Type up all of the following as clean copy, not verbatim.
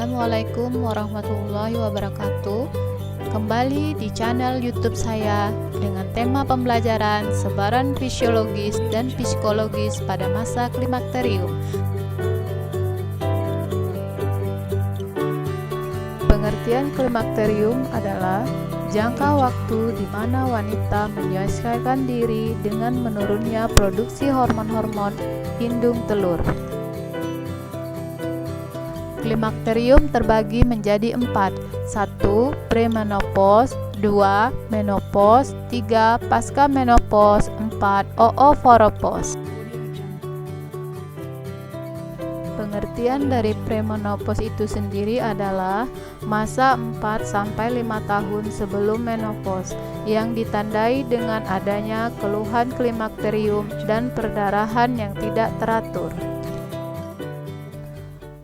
Assalamualaikum warahmatullahi wabarakatuh. Kembali di channel YouTube saya dengan tema pembelajaran sebaran fisiologis dan psikologis pada masa klimakterium. Pengertian klimakterium adalah jangka waktu di mana wanita menyesuaikan diri dengan menurunnya produksi hormon-hormon indung telur. Klimakterium terbagi menjadi 4. 1. Premenopause, 2. Menopause, 3. Pasca menopause, 4. Ooforopause. Pengertian dari premenopause itu sendiri adalah masa 4-5 tahun sebelum menopause yang ditandai dengan adanya keluhan klimakterium dan perdarahan yang tidak teratur.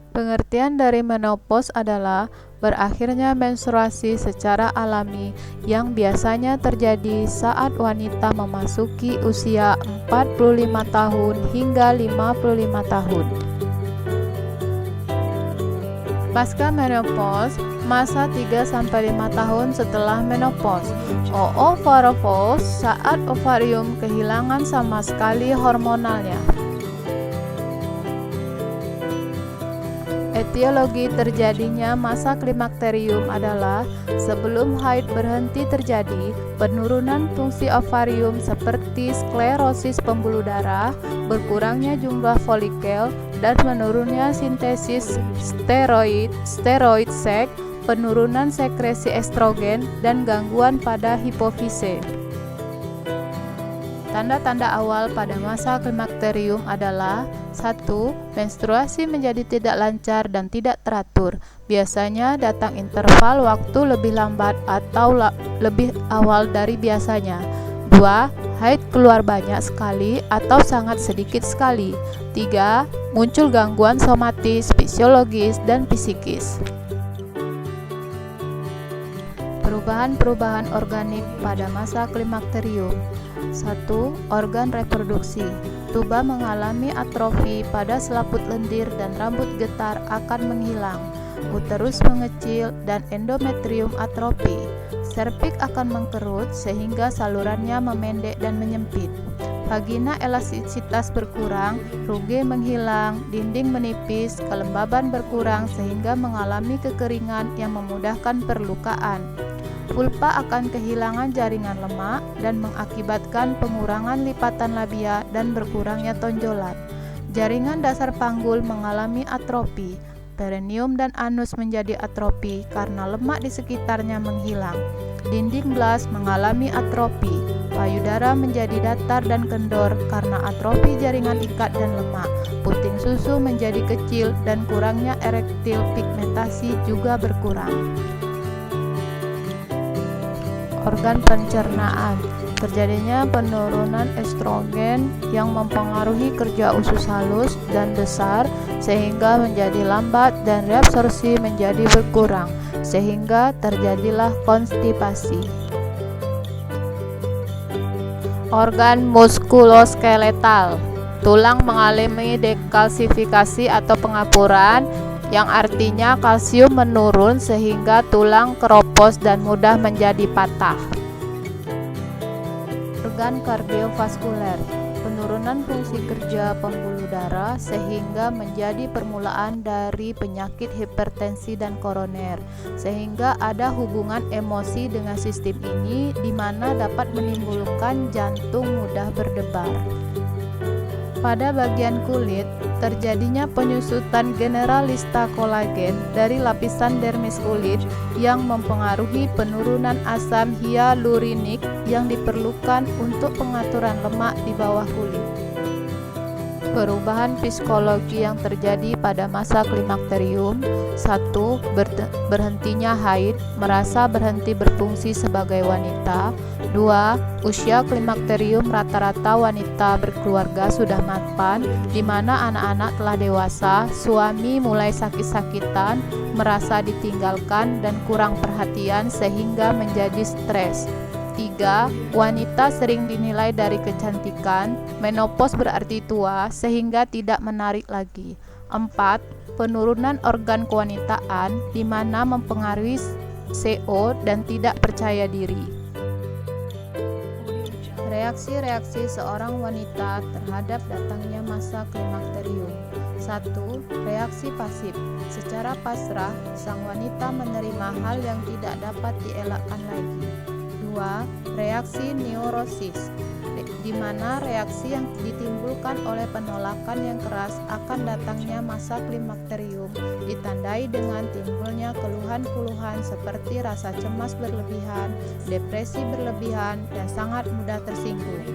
Pengertian dari menopause adalah berakhirnya menstruasi secara alami yang biasanya terjadi saat wanita memasuki usia 45 tahun hingga 55 tahun. Pasca menopause, masa 3-5 tahun setelah menopause. Ooforopause, saat ovarium kehilangan sama sekali hormonalnya. Etiologi terjadinya masa klimakterium adalah sebelum haid berhenti terjadi penurunan fungsi ovarium seperti sklerosis pembuluh darah, berkurangnya jumlah folikel, dan menurunnya sintesis steroid seks, penurunan sekresi estrogen, dan gangguan pada hipofise. Tanda-tanda awal pada masa klimakterium adalah 1. Menstruasi menjadi tidak lancar dan tidak teratur. Biasanya datang interval waktu lebih lambat atau lebih awal dari biasanya. 2. Haid keluar banyak sekali atau sangat sedikit sekali. 3. Muncul gangguan somatis, fisiologis, dan psikis. Perubahan-perubahan organik pada masa klimakterium. 1. Organ reproduksi. Tuba mengalami atrofi pada selaput lendir dan rambut getar akan menghilang. Uterus mengecil dan endometrium atrofi. Serviks akan mengkerut sehingga salurannya memendek dan menyempit. Vagina elastisitas berkurang, ruge menghilang, dinding menipis, kelembaban berkurang sehingga mengalami kekeringan yang memudahkan perlukaan. Vulva akan kehilangan jaringan lemak dan mengakibatkan pengurangan lipatan labia dan berkurangnya tonjolan. Jaringan dasar panggul mengalami atrofi. Perineum dan anus menjadi atrofi karena lemak di sekitarnya menghilang. Dinding blas mengalami atrofi. Payudara menjadi datar dan kendor karena atrofi jaringan ikat dan lemak. Puting susu menjadi kecil dan kurangnya erektil pigmentasi juga berkurang. Organ pencernaan. Terjadinya penurunan estrogen yang mempengaruhi kerja usus halus dan besar sehingga menjadi lambat dan reabsorpsi menjadi berkurang sehingga terjadilah konstipasi. Organ muskuloskeletal. Tulang mengalami dekalsifikasi atau pengapuran yang artinya kalsium menurun sehingga tulang keropos dan mudah menjadi patah. Organ kardiovaskuler. Penurunan fungsi kerja pembuluh darah sehingga menjadi permulaan dari penyakit hipertensi dan koroner, sehingga ada hubungan emosi dengan sistem ini di mana dapat menimbulkan jantung mudah berdebar. Pada bagian kulit, terjadinya penyusutan generalista kolagen dari lapisan dermis kulit yang mempengaruhi penurunan asam hyalurinik yang diperlukan untuk pengaturan lemak di bawah kulit. Perubahan psikologi yang terjadi pada masa klimakterium. 1. Berhentinya haid, merasa berhenti berfungsi sebagai wanita. 2. Usia klimakterium rata-rata wanita berkeluarga sudah mapan, di mana anak-anak telah dewasa, suami mulai sakit-sakitan, merasa ditinggalkan dan kurang perhatian sehingga menjadi stres. 3. Wanita sering dinilai dari kecantikan. Menopause berarti tua sehingga tidak menarik lagi. 4. penurunan organ kewanitaan di mana mempengaruhi CO dan tidak percaya diri. Reaksi-reaksi seorang wanita terhadap datangnya masa klimakterium. 1. Reaksi pasif. Secara pasrah, sang wanita menerima hal yang tidak dapat dielakkan lagi. 2. Reaksi neurosis, di mana reaksi yang ditimbulkan oleh penolakan yang keras akan datangnya masa klimakterium ditandai dengan timbulnya keluhan-keluhan seperti rasa cemas berlebihan, depresi berlebihan, dan sangat mudah tersinggung.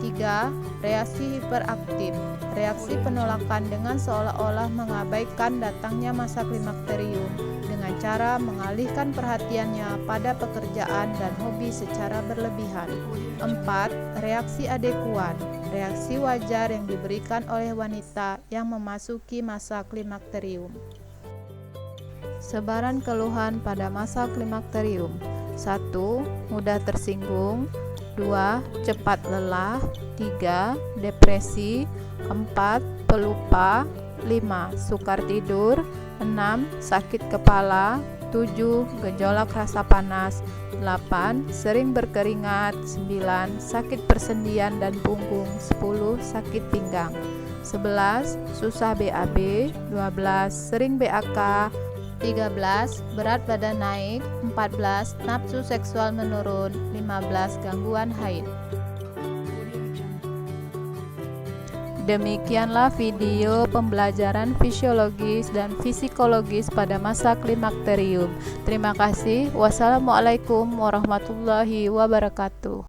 3. Reaksi hiperaktif. Reaksi penolakan dengan seolah-olah mengabaikan datangnya masa klimakterium dengan cara mengalihkan perhatiannya pada pekerjaan dan hobi secara berlebihan. 4. Reaksi adekuan. Reaksi wajar yang diberikan oleh wanita yang memasuki masa klimakterium. Sebaran keluhan pada masa klimakterium. 1. Mudah tersinggung. 2. Cepat lelah. 3. Depresi. 4. Pelupa. 5. Sukar tidur. 6. Sakit kepala. 7. Gejolak rasa panas. 8. Sering berkeringat. 9. Sakit persendian dan punggung. 10. Sakit pinggang. 11. Susah BAB. 12. Sering BAK. 13. Berat badan naik. 14. Nafsu seksual menurun. 15. Gangguan haid. Demikianlah video pembelajaran fisiologis dan psikologis pada masa klimakterium. Terima kasih. Wassalamualaikum warahmatullahi wabarakatuh.